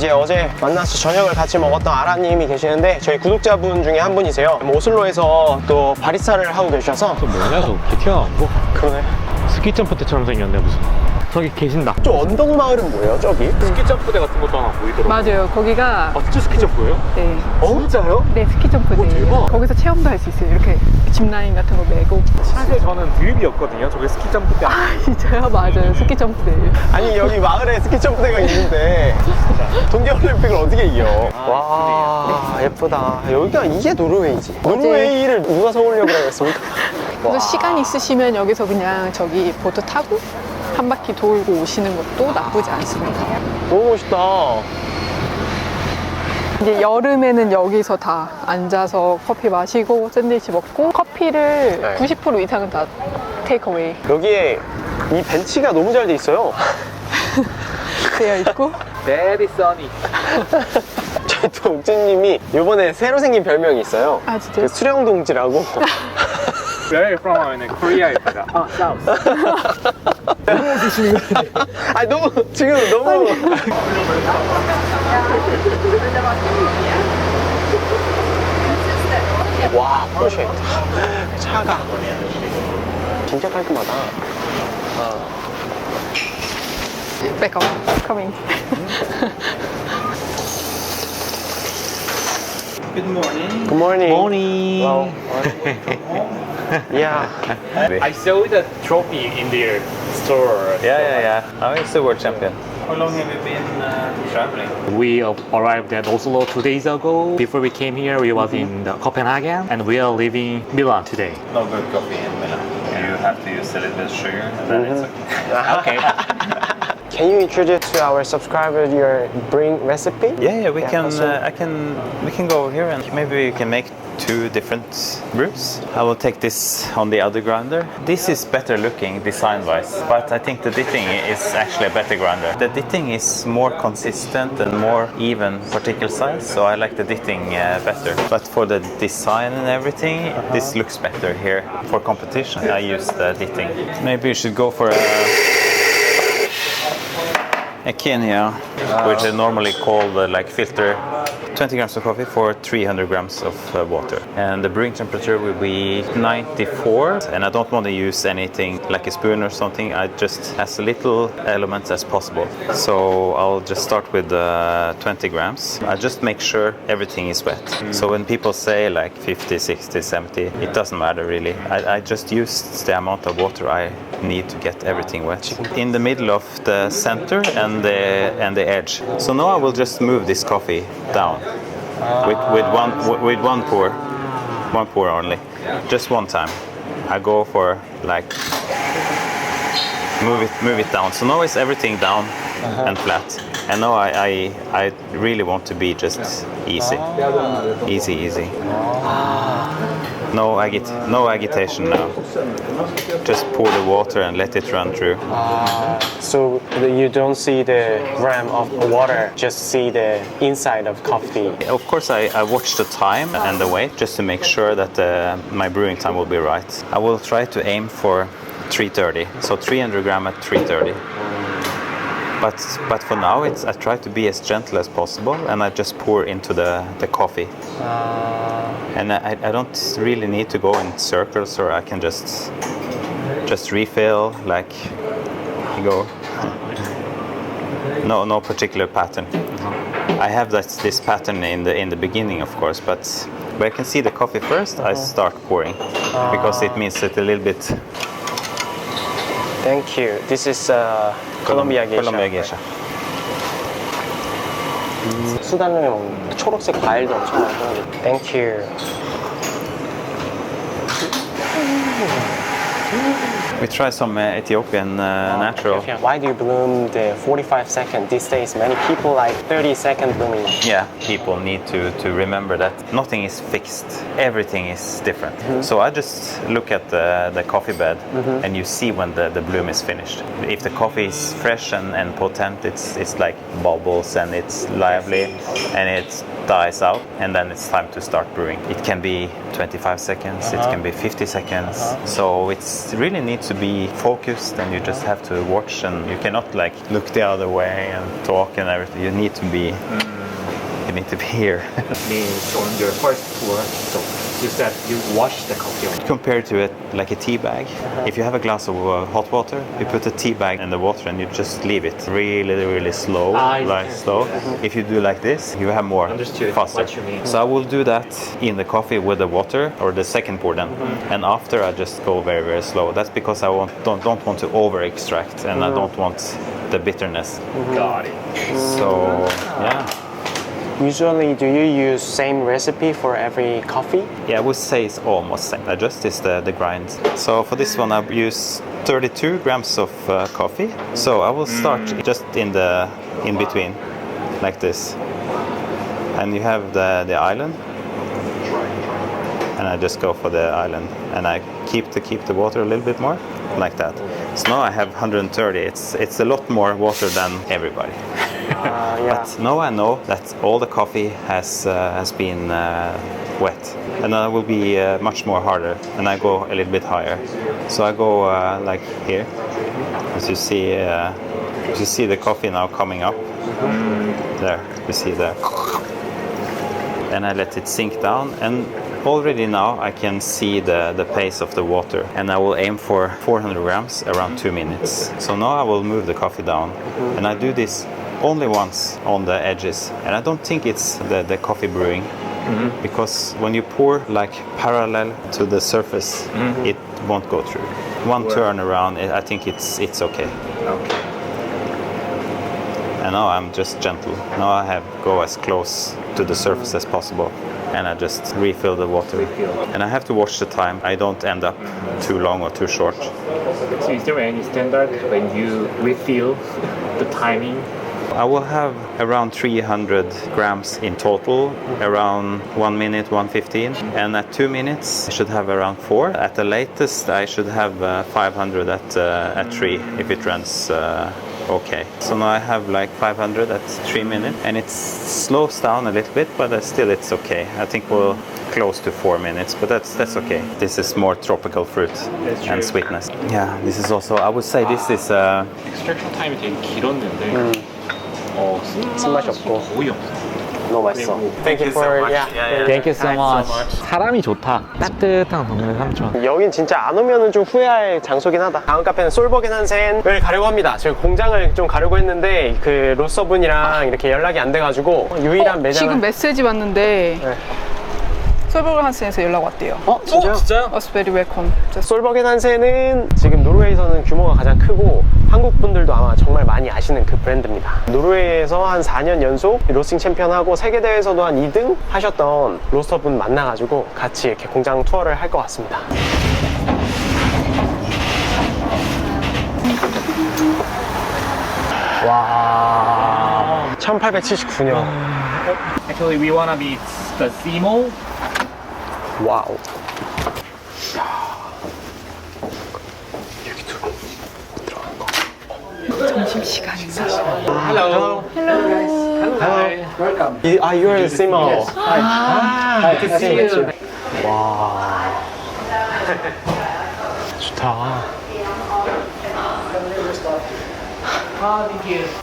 이제 어제 만나서 저녁을 같이 먹었던 아라님이 계시는데 저희 구독자분 중에 한 분이세요. 오슬로에서 또 바리스타를 하고 계셔서. 또 뭐냐 저 튀어나온 거? 그러네. 스키 점프대처럼 생겼네 무슨. 저기 계신다. 저 언덕 마을은 뭐예요 저기? 스키 점프대 같은 것도 하나 보이더라고요. 맞아요. 거기가 진짜 스키 점프예요? 네, 진짜요? 네 스키 점프대예요. 대박. 거기서 체험도 할 수 있어요. 이렇게 짚라인 같은 거 메고. 사실 저는 드립이었거든요. 저게 스키 점프대 아니에요. 진짜요? 맞아요. 스키 점프대예요. 아니 여기 마을에 스키 점프대가 있는데 동계올림픽을 어떻게 이겨? 와 예쁘다. 여기가 이게 노르웨이지. 노르웨이를 누가 서울역이라고 했습니까? 그래서 시간 있으시면 여기서 그냥 저기 보트 타고 한 바퀴 돌고 오시는 것도 나쁘지 않습니다. 너무 멋있다. 이제 여름에는 여기서 다 앉아서 커피 마시고 샌드위치 먹고 커피를 네. 90% 이상은 다 테이크어웨이 여기에 이 벤치가 너무 잘 돼 있어요. 되어 있고. Very sunny. 저희 또 옥진님이 이번에 새로 생긴 별명이 있어요. 아 진짜요? 그 수령동지라고. Where are you from? Korea입니다. South. 너무 드시는 거예요. 아 너무 지금 너무. 와 포르쉐 차가 진짜 깔끔하다. Back up. Coming. Good morning. Good morning. Morning. Hello. Yeah. I saw the trophy in their store. Yeah. I was the world champion. How long have you been traveling? We arrived at Oslo 2 days ago. Before we came here, we was in Copenhagen, and we are leaving Milan today. No good coffee in Milan. You have to use a little bit of sugar, and then it's okay. Okay. Can you introduce to our subscribers your Brewing recipe? Yeah, we can. awesome. We can go over here and maybe we can make 2 different brews. I will take this on the other grinder. This is better looking design-wise, but I think the ditting is actually a better grinder. The ditting is more consistent and more even particle size, so I like the ditting better. But for the design and everything, this looks better here. For competition, I use the ditting. Maybe you should go for a Kenya, which is normally called like filter. 20 grams of coffee for 300 grams of water. And the brewing temperature will be 94. And I don't want to use anything like a spoon or something. I just as little elements as possible. So I'll just start with 20 grams. I just make sure everything is wet. So when people say like 50, 60, 70, it doesn't matter really. I just use the amount of water I need to get everything wet. In the middle of the center and the edge. So now I will just move this coffee down with one pour only, just one time. I go for like move it down. So now it's everything down and flat. And now I really want to be just easy. No agitation now. Just pour the water and let it run through. So you don't see the gram of water, just see the inside of coffee. Of course, I watch the time and the weight just to make sure that my brewing time will be right. I will try to aim for 330, so 300 gram at 330. But for now, I try to be as gentle as possible, and I just pour into the coffee. And I don't really need to go in circles, or I can just refill, like go. No particular pattern. I have this pattern in the beginning, of course, but where I can see the coffee first, I start pouring because it means it a little bit. Thank you. This is Colombia geisha. Colombia geisha. 수단을 먹는 초록색 과일도 엄청 많더라고요. Thank you. We try some Ethiopian natural. Why do you bloom the 45 second? These days many people like 30 second blooming. Yeah, people need to remember that nothing is fixed. Everything is different. So I just look at the coffee bed and you see when the bloom is finished. If the coffee is fresh and potent, it's like bubbles and it's lively and it's dies out, and then it's time to start brewing. It can be 25 seconds, it can be 50 seconds. So it's really needs to be focused, and you just have to watch, and you cannot like look the other way and talk and everything. You need to be here. means on your first tour, so you said you wash the coffee. Compared to it like a tea bag, if you have a glass of hot water, you put a tea bag in the water and you just leave it really slow, slow. If you do like this, you have more Understood faster. what you mean. So I will do that in the coffee with the water or the second pour then, and after I just go very slow. That's because I don't want to over extract, and I don't want the bitterness. Got it. So yeah. Usually, do you use same recipe for every coffee? Yeah, I would say it's almost same. I just is the grind. So for this one, I use 32 grams of coffee. So I will start just in between, like this. And you have the island, and I just go for the island, and I keep the water a little bit more, like that. So now I have 130. It's a lot more water than everybody. Yeah. But now I know that all the coffee has been wet, and then it will be much more harder, and I go a little bit higher. So I go like here, as you see the coffee now coming up. There, you see there. Then I let it sink down, and already now I can see the pace of the water, and I will aim for 400 grams around 2 minutes. So now I will move the coffee down, and I do this only once on the edges, and I don't think it's the coffee brewing, because when you pour like parallel to the surface, it won't go through. One turn around, I think it's okay. Okay. And now I'm just gentle. Now I go as close to the surface as possible, and I just refill the water. And I have to watch the time. I don't end up too long or too short. So is there any standard when you refill the timing? I will have around 300 grams in total, around 1 minute, 1:15, and at 2 minutes I should have around 4. At the latest I should have 500 at 3 if it runs okay. So now I have like 500 at 3 minutes, and it slows down a little bit, but still it's okay. I think we'll close to 4 minutes, but that's okay. This is more tropical fruit and sweetness. Yeah, this is also, I would say this is extraction 타임이 되게 길었는데 쓴맛이 없고 거의 없어. 너무 맛있어. Thank you for Thank you so much. 사람이 좋다. 따뜻한 동네 삼촌. 여긴 진짜 안 오면은 좀 후회할 장소긴 하다. 다음 카페는 솔벅앤한센을 가려고 합니다. 제가 공장을 좀 가려고 했는데 그 로스터분이랑 이렇게 연락이 안 돼가지고 유일한 매장을 지금 메시지 왔는데 네. 솔벅앤한센에서 연락 왔대요. 진짜요? 진짜요? Us very welcome. 솔벅앤한센은 지금 노르웨이에서는 규모가 가장 크고 한국 분들도 아마 정말 많이 아시는 그 브랜드입니다. 노르웨이에서 한 4년 연속 로스팅 챔피언하고 세계대회에서도 한 2등 하셨던 로스터분 만나가지고 같이 이렇게 공장 투어를 할 것 같습니다. 와, 1879년. Actually, we wanna be the CMO. 와우. 점심시간인가? Hello. Welcome. You're the CMO. Hi. Good to see you. 와. 좋다.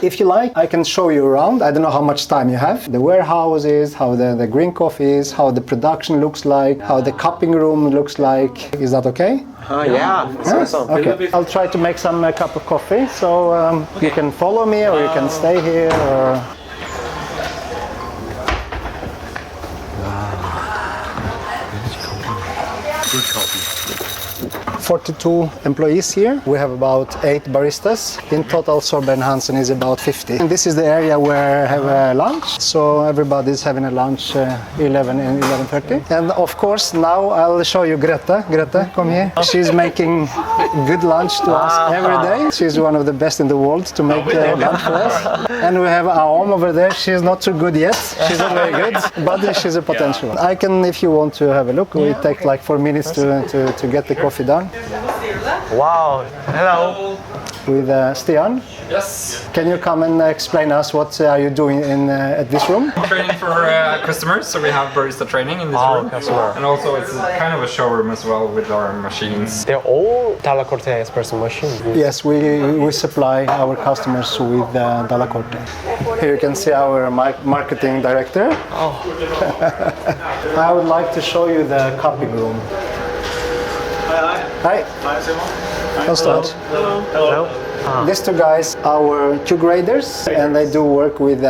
If you like, I can show you around. I don't know how much time you have. The warehouses, how the green coffee is, how the production looks like, how the cupping room looks like. Is that okay? Yeah. Yes? Okay. I'll try to make some cup of coffee, so you can follow me or you can stay here. Or... 42 employees here. We have about 8 baristas. In total, Sorbenhansen is about 50. And this is the area where I have lunch. So everybody's having a lunch 11 and 11:30. And of course, now I'll show you Greta. Greta, come here. She's making good lunch to us every day. She's one of the best in the world to make lunch for us. And we have Aom over there. She's not too good yet. She's not very good, but she's a potential. I can, if you want to have a look, we take like 4 minutes to get the coffee done. Wow. Hello. with Stian. Yes, Can you come and explain us what are you doing in at this room? training for customers. So we have barista training in this room, customer. and also it's kind of a showroom as well with our machines. They're all Dalla Corte espresso machines. Yes, we supply our customers with Dalla Corte. Here you can see our marketing director. I would like to show you the cupping room. Hi. Hi, start. Hello. These two guys are Q graders, and they do work with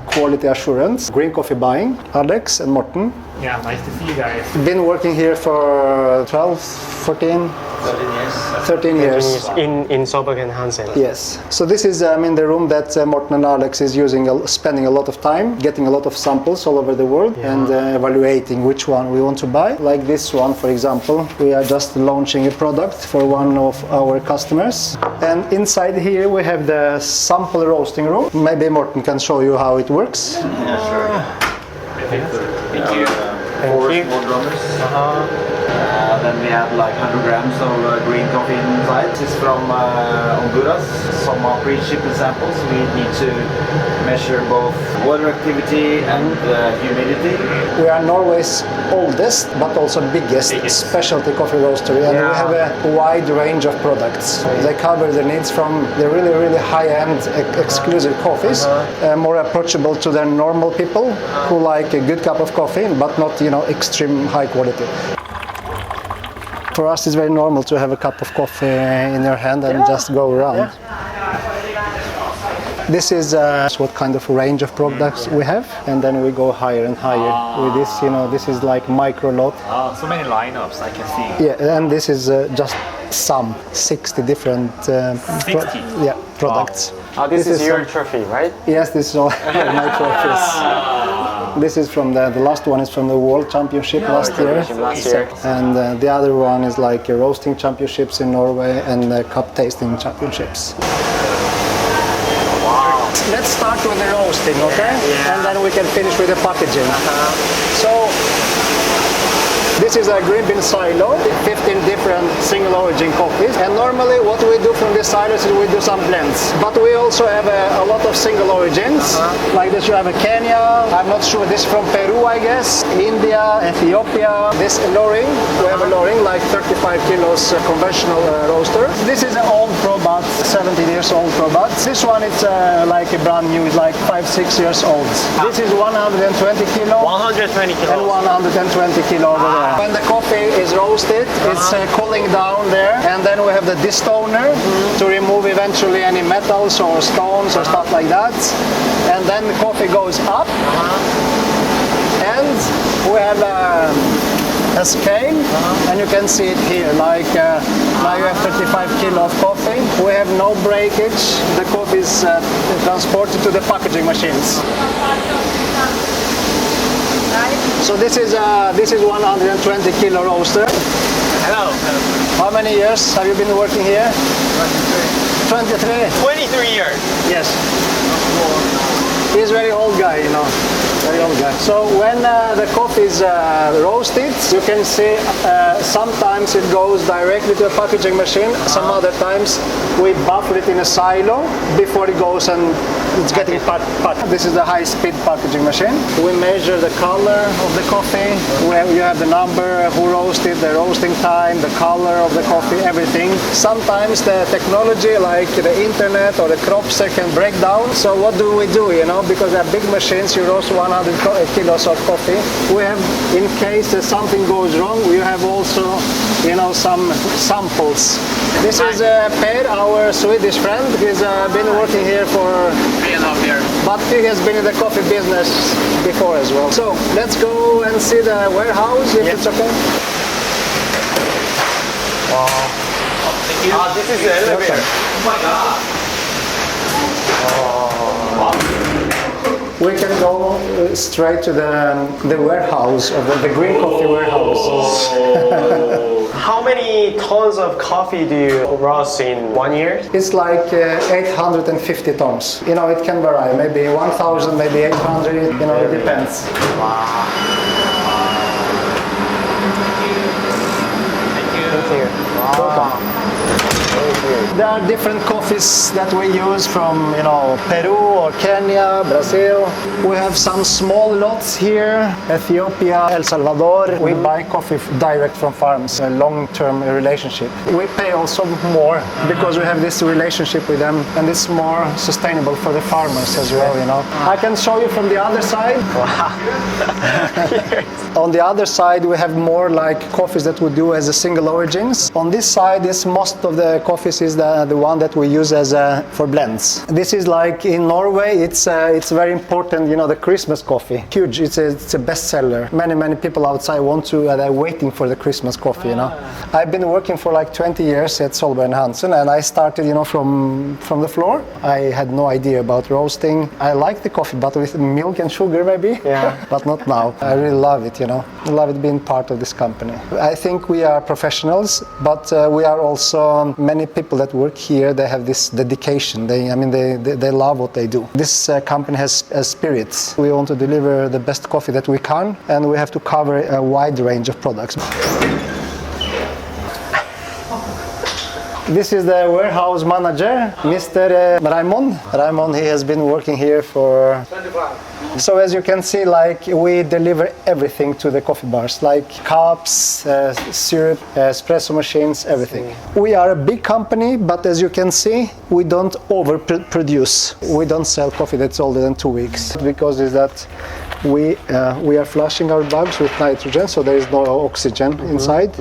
quality assurance, green coffee buying. Alex and Morten. Yeah, nice to see you guys. Been working here for 12, 14, 13 years. In Solberg&Hansen. Yes. So this is, the room that Morten and Alex is using, spending a lot of time, getting a lot of samples all over the world, and evaluating which one we want to buy. Like this one, for example, we are just launching a product for one of our customers. And inside here we have the sample roasting room. Maybe Morten can show you how it works. Thank you. Four small drummers. Then we have like 100 grams of green coffee inside. This is from Honduras. Some are pre-shipping samples. We need to measure both water activity and humidity. We are Norway's oldest but also biggest specialty coffee roastery, and we have a wide range of products. They cover the needs from the really, really high-end exclusive coffees, more approachable to the normal people who like a good cup of coffee but not, extreme high quality. For us, it's very normal to have a cup of coffee in your hand and just go around. This is what kind of range of products we have, and then we go higher and higher with this. This is like micro lot. So many lineups I can see. Yeah, and this is just some 60 different 60? products. This is your trophy, right? Yes, this is all my trophies. This is from the last one is from the World Championship last year. And the other one is like roasting championships in Norway and cup tasting championships. Wow. Let's start with the roasting, okay? And then we can finish with the packaging. So this is a green bean silo, 15 different single origin coffees. And normally what we do from these silos is we do some blends. But we also have a lot of single origins. Like this you have a Kenya, I'm not sure, this from Peru I guess, India, Ethiopia. This Loring, we have a Loring, like 35 kilos conventional roaster. This is an old Probat, 17 years old Probat. This one it's like a brand new, it's like 5-6 years old. This is 120 kilo. 120 kilos. And 120 kilo over there. When the coffee is roasted, it's cooling down there, and then we have the destoner to remove eventually any metals or stones or stuff like that. And then the coffee goes up, and we have a scale, and you can see it here. Like now you have 35 kilo of coffee. We have no breakage. The coffee is transported to the packaging machines. So this is 120 kilo roaster. Hello. How many years have you been working here? 23. 23 years. Yes. He's a very old guy, very old guy. So when the coffee is roasted, you can see sometimes it goes directly to a packaging machine. Some other times we buffer it in a silo before it goes and it's getting packed. This is the high-speed packaging machine. We measure the color of the coffee. You have the number, who roasted, the roasting time, the color of the coffee, everything. Sometimes the technology, like the internet or the cropster, can break down. So what do? Because they're big machines, you roast 100 kilos of coffee. We have, in case something goes wrong, we have also, some samples. This is Per, our Swedish friend. He's been working here for 3.5 years. But he has been in the coffee business before as well. So let's go and see the warehouse, if it's okay. Thank you. This is the elevator. Oh my god. We can go straight to the warehouse, of the green coffee warehouse. How many tons of coffee do you roast in 1 year? It's like 850 tons. It can vary. Maybe 1,000, maybe 800. It depends. Wow. Thank you. Wow. Welcome. Thank you. There are different coffees that we use from, Peru or Kenya, Brazil. We have some small lots here, Ethiopia, El Salvador. We buy coffee direct from farms, a long-term relationship. We pay also more because we have this relationship with them, and it's more sustainable for the farmers as well, I can show you from the other side. On the other side, we have more like coffees that we do as a single origins. On this side, most of the coffees is the one that we use as for blends. This is like in Norway, it's very important, the Christmas coffee. Huge, it's a bestseller. Many people outside they're waiting for the Christmas coffee, I've been working for like 20 years at Solberg&Hansen, and I started, from the floor. I had no idea about roasting. I like the coffee, but with milk and sugar maybe, but not now. I really love it, I love it being part of this company. I think we are professionals, but we are also many people that work here. They have this dedication. They love what they do. This company has a spirit. We want to deliver the best coffee that we can, and we have to cover a wide range of products. This is the warehouse manager, Mr. Raymond. Raymond, he has been working here for 25. So as you can see, we deliver everything to the coffee bars, like cups, syrup, espresso machines, everything. We are a big company, but as you can see, we don't overproduce. We don't sell coffee that's older than 2 weeks, because is that we are flushing our bags with nitrogen, so there is no oxygen inside.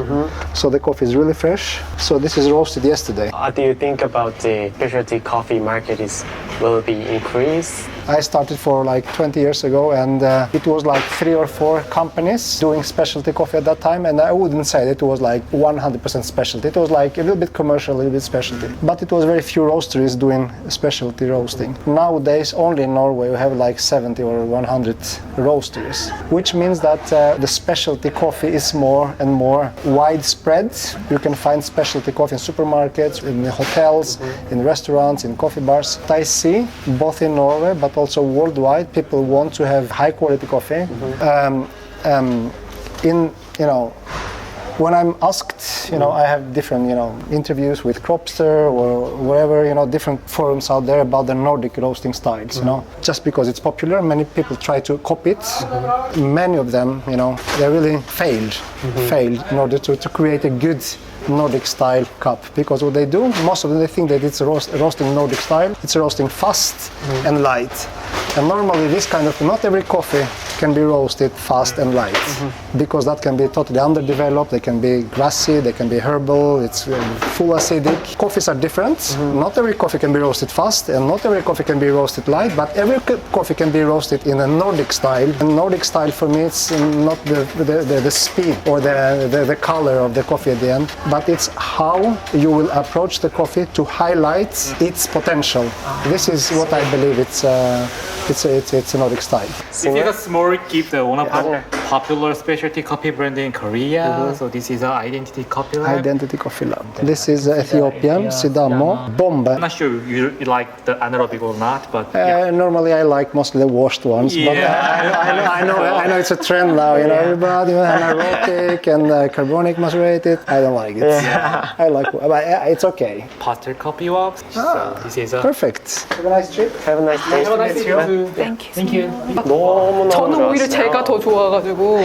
So the coffee is really fresh. So this is roasted yesterday. What do you think about the specialty coffee market will be increased? I started for like 20 years ago, and it was like 3 or 4 companies doing specialty coffee at that time, and I wouldn't say that it was like 100% specialty. It was like a little bit commercial, a little bit specialty. But it was very few roasteries doing specialty roasting. Nowadays, only in Norway, we have like 70 or 100 roasteries, which means that the specialty coffee is more and more widespread. You can find specialty coffee in supermarkets, in hotels, in restaurants, in coffee bars. I see both in Norway, but also worldwide, people want to have high quality coffee. When I'm asked, I have different, interviews with Cropster or wherever, different forums out there about the Nordic roasting styles, Just because it's popular, many people try to copy it. Many of them, they really failed in order to create a good Nordic style cup, because what they do, most of them, they think that it's roasting Nordic style, it's roasting fast and light. And normally this kind of, not every coffee can be roasted fast and light, because that can be totally underdeveloped, they can be grassy, they can be herbal, it's full acidic. Coffees are different. Not every coffee can be roasted fast, and not every coffee can be roasted light, but every coffee can be roasted in a Nordic style. And Nordic style for me, it's not the speed or the color of the coffee at the end, but it's how you will approach the coffee to highlight its potential. This is what I believe it's a Nordic style. This is a small gift, one of our popular specialty coffee brand in Korea. So this is an Identity Coffee Lab. Identity Coffee Lab. This is Ethiopian, Sidamo, Bomba. I'm not sure you like the anaerobic or not, but Normally I like mostly the washed ones, but I know it's a trend now, everybody anaerobic and carbonic macerated. I don't like it. I like it, but it's okay. pastel coffee works. So this is a Perfect. Have a nice trip. Have a nice day. Have a nice day. Thank you. 너무너무 저는 오히려 좋았어요. 제가 더 좋아가지고.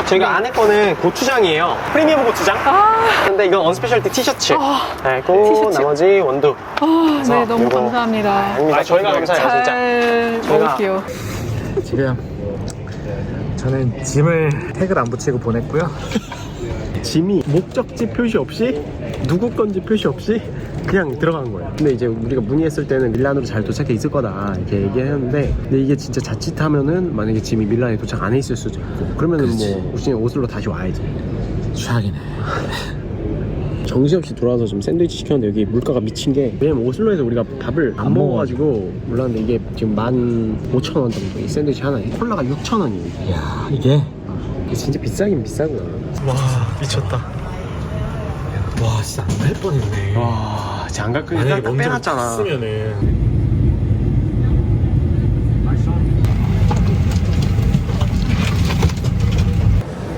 저희가 안에 거는 고추장이에요. 프리미엄 고추장. 근데 이건 언스페셜티 티셔츠. 그리고 티셔츠. 나머지 원두. 네, 너무 요거. 감사합니다. 아닙니다. 저희가 감사해요, 진짜. 잘 먹을게요. 지금 저는 짐을 태그를 안 붙이고 보냈고요. 짐이 목적지 표시 없이 누구 건지 표시 없이 그냥 들어간 거예요. 근데 이제 우리가 문의했을 때는 밀란으로 잘 도착해 있을 거다 이렇게 얘기했는데, 근데 이게 진짜 자칫하면은 만약에 짐이 밀란에 도착 안 해 있을 수도 있고, 그러면은 뭐 우리 오슬로 다시 와야지. 최악이네. 정신없이 돌아와서 좀 샌드위치 시켰는데 여기 물가가 미친 게, 왜냐면 오슬로에서 우리가 밥을 안 먹어가지고 몰랐는데 이게 지금 15,000원 정도 이 샌드위치 하나에 콜라가 6,000원이에요. 야, 이게 이게 진짜 비싸긴 비싸구나. 와 미쳤다. 와 진짜 안 갈 뻔했네. 와 장갑 끈 만약에 딱 빼놨잖아. 쓰면은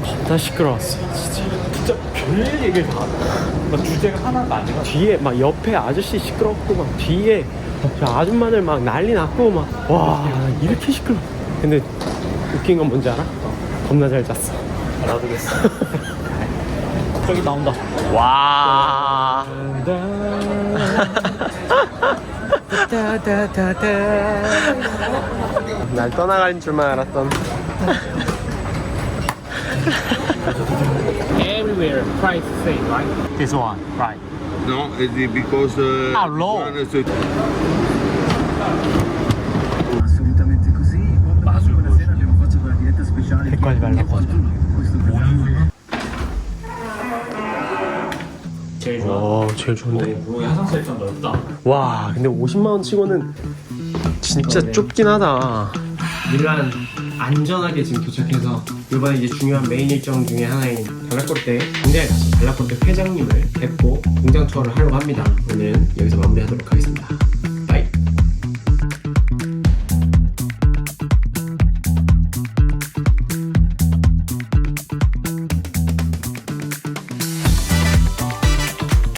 겁나 시끄러웠어요 진짜. 늘 얘기를 다 하고 막 주제가 하나가 아니라 뒤에 막 옆에 아저씨 시끄럽고 막 뒤에 저 아줌마들 막 난리 났고 막 와 이렇게 시끄러. 근데 웃긴 건 뭔지 알아? 겁나 잘 잤어. 알아두겠어. 저기 나온다. 와. 날 떠나갈 줄만 알았던. Everywhere price same, right? This one, right? No, it's because low. one is Assolutamente così. Buonasera, abbiamo fatto una diretta speciale. Quale bella cosa. Questo periodo. 제일 좋아. 제일 좋은데. 여기 화장실 좀 넓다. 와, 근데 50만 원 치고는 진짜 좁긴 하다. 밀란 안전하게 지금 도착해서 이번에 이제 중요한 메인 일정 중에 하나인 발라코르테 공장에 가서 발라코르테 회장님을 뵙고 공장 투어를 하려고 합니다. 오늘은 여기서 마무리하도록 하겠습니다.